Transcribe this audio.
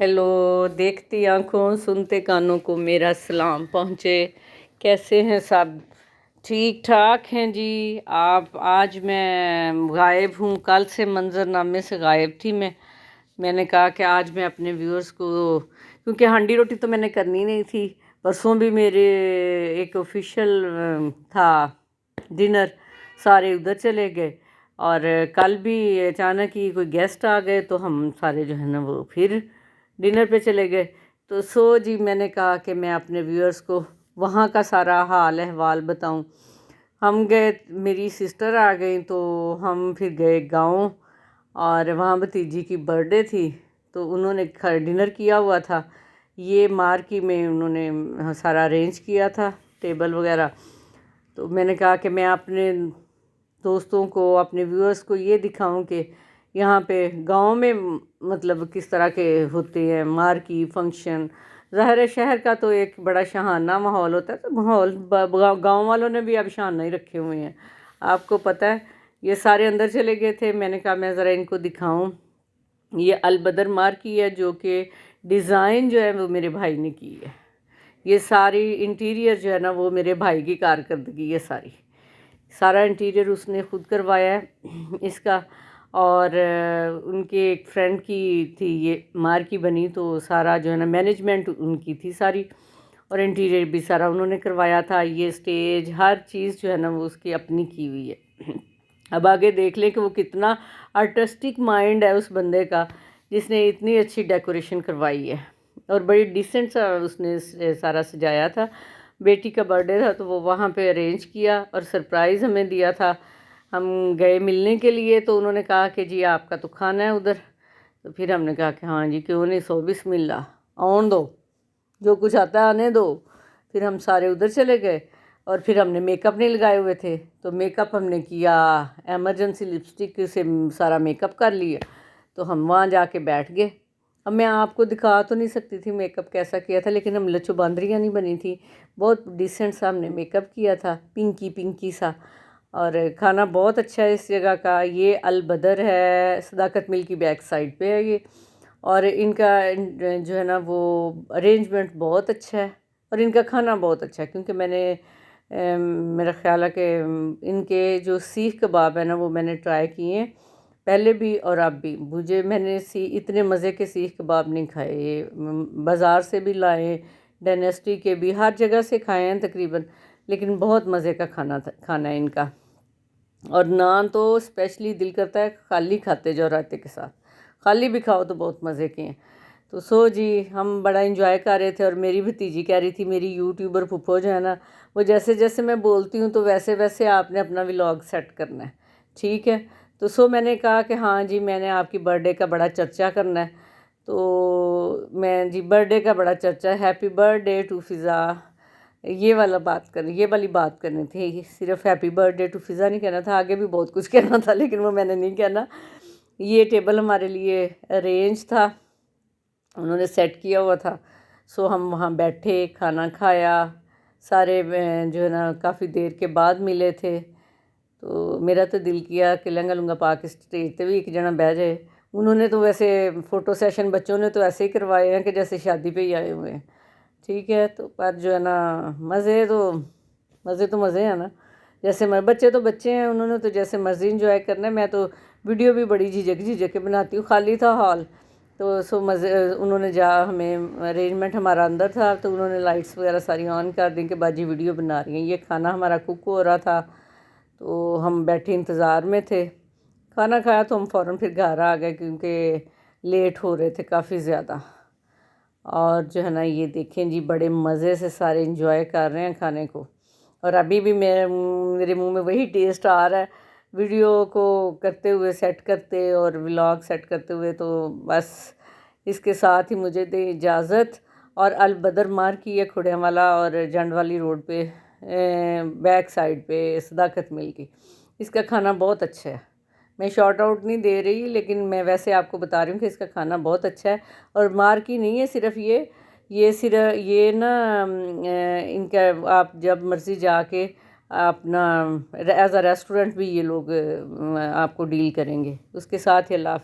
Hello. देखती आंखों सुनते कानों को मेरा सलाम पहुँचे। कैसे हैं सब? ठीक ठाक हैं जी। आप आज मैं गायब हूँ, कल से मंजरनामे से गायब थी मैंने कहा कि आज मैं अपने व्यूअर्स को, क्योंकि हांडी रोटी तो मैंने करनी नहीं थी। परसों भी मेरे एक ऑफिशियल था डिनर, सारे उधर चले गए और कल भी अचानक ही कोई गेस्ट आ गए तो हम सारे जो है ना वो फिर डिनर पे चले गए। तो जी मैंने कहा कि मैं अपने व्यूअर्स को वहाँ का सारा हाल अहवाल बताऊँ। हम गए, मेरी सिस्टर आ गई तो हम फिर गए गाँव और वहाँ भतीजी की बर्थडे थी तो उन्होंने डिनर किया हुआ था। ये मार्की में उन्होंने सारा अरेंज किया था, टेबल वगैरह। तो मैंने कहा कि मैं अपने दोस्तों को, अपने व्यूअर्स को ये दिखाऊं कि यहाँ पे गांव में मतलब किस तरह के होते हैं मार्की फंक्शन। ज़ाहिर है शहर का तो एक बड़ा शहाना माहौल होता है, तो माहौल गांव वालों ने भी अब शहाना ही रखे हुए हैं, आपको पता है। ये सारे अंदर चले गए थे, मैंने कहा मैं ज़रा इनको दिखाऊं। ये अलबदर मार्की है जो कि डिज़ाइन जो है वो मेरे भाई ने की है। ये सारी इंटीरियर जो है ना वो मेरे भाई की कारकर्दगी है, सारा इंटीरियर उसने खुद करवाया है इसका। और उनके एक फ्रेंड की थी ये मार्की बनी, तो सारा जो है ना मैनेजमेंट उनकी थी सारी, और इंटीरियर भी सारा उन्होंने करवाया था। ये स्टेज हर चीज़ जो है ना वो उसकी अपनी की हुई है। अब आगे देख लें कि वो कितना आर्टिस्टिक माइंड है उस बंदे का जिसने इतनी अच्छी डेकोरेशन करवाई है और बड़ी डिसेंट सा उसने सारा सजाया था। बेटी का बर्थडे था तो वो वहाँ पे अरेंज किया और सरप्राइज़ हमें दिया था। हम गए मिलने के लिए तो उन्होंने कहा कि जी आपका तो खाना है उधर। तो फिर हमने कहा कि हाँ जी क्यों नहीं, सो बिस्मिल्लाह, आने दो, जो कुछ आता है आने दो। फिर हम सारे उधर चले गए और फिर हमने मेकअप नहीं लगाए हुए थे तो मेकअप हमने किया, एमरजेंसी लिपस्टिक से सारा मेकअप कर लिया। तो हम वहाँ जाके बैठ गए। अब मैं आपको दिखा तो नहीं सकती थी मेकअप कैसा किया था, लेकिन हम लच्छो बांदरियाँ नहीं बनी थी, बहुत डिसेंट सा हमने मेकअप किया था, पिंकी पिंकी सा। और खाना बहुत अच्छा है इस जगह का। ये अलबदर है, सदाकत मिल की बैक साइड पे है ये। और इनका जो है ना वो अरेंजमेंट बहुत अच्छा है और इनका खाना बहुत अच्छा है, क्योंकि मेरा ख्याल है कि इनके जो सीख कबाब है ना वो मैंने ट्राई किए हैं पहले भी और अब भी। मैंने इतने मज़े के सीख कबाब नहीं खाए। ये बाज़ार से भी लाए, डायनेस्टी के भी, हर जगह से खाए हैं तकरीबन, लेकिन बहुत मज़े का खाना है इनका। और नान तो स्पेशली दिल करता है खाली खाते जाओ रायते के साथ, खाली भी खाओ तो बहुत मज़े के हैं। तो जी हम बड़ा इंजॉय कर रहे थे और मेरी भतीजी कह रही थी, मेरी यूट्यूबर फूफो जो है ना वो जैसे जैसे मैं बोलती हूँ तो वैसे वैसे आपने अपना व्लॉग सेट करना है, ठीक है। तो मैंने कहा कि हाँ जी मैंने आपकी बर्थडे का बड़ा चर्चा करना है। तो मैं जी बर्थडे का बड़ा चर्चा, हैप्पी बर्थडे टू फ़िज़ा, ये वाली बात करनी थी। सिर्फ हैप्पी बर्थडे टू फ़िज़ा नहीं कहना था, आगे भी बहुत कुछ कहना था लेकिन वो मैंने नहीं कहना। ये टेबल हमारे लिए अरेंज था, उन्होंने सेट किया हुआ था। हम वहाँ बैठे, खाना खाया, सारे जो है ना काफ़ी देर के बाद मिले थे। तो मेरा तो दिल किया कि लंगा लुंगा पा के स्टेज पे भी एक जना बह जाए। उन्होंने तो वैसे फ़ोटो सेशन बच्चों ने तो ऐसे ही करवाए हैं कि जैसे शादी पे ही आए हुए हैं, ठीक है। तो पर जो है ना मज़े हैं ना, जैसे बच्चे तो बच्चे हैं, उन्होंने तो जैसे मर्ज़ी इंजॉय करना है। मैं तो वीडियो भी बड़ी झिझक के बनाती हूँ, खाली था हॉल तो मज़े उन्होंने हमें अरेंजमेंट हमारा अंदर था तो उन्होंने लाइट्स वगैरह सारी ऑन कर दी कि बाजी वीडियो बना रही हैं। ये खाना हमारा कुक हो रहा था तो हम बैठे इंतज़ार में थे। खाना खाया तो हम फ़ौरन फिर घर आ गए क्योंकि लेट हो रहे थे काफ़ी ज़्यादा। और जो है ना ये देखें जी बड़े मज़े से सारे इंजॉय कर रहे हैं खाने को, और अभी भी मेरे मुंह में वही टेस्ट आ रहा है वीडियो को करते हुए, सेट करते और व्लॉग सेट करते हुए। तो बस इसके साथ ही मुझे दे इजाज़त। और अलबदर मार्की है खुड़ियावाला और जंड वाली रोड पे बैक साइड पे सदाकत मिल की, इसका खाना बहुत अच्छा है। मैं शॉर्ट आउट नहीं दे रही लेकिन मैं वैसे आपको बता रही हूँ कि इसका खाना बहुत अच्छा है। और मार्की नहीं है सिर्फ ये ना इनका आप जब मर्ज़ी जाके अपना एज अ रेस्टोरेंट भी ये लोग आपको डील करेंगे। उसके साथ ही अल्लाह।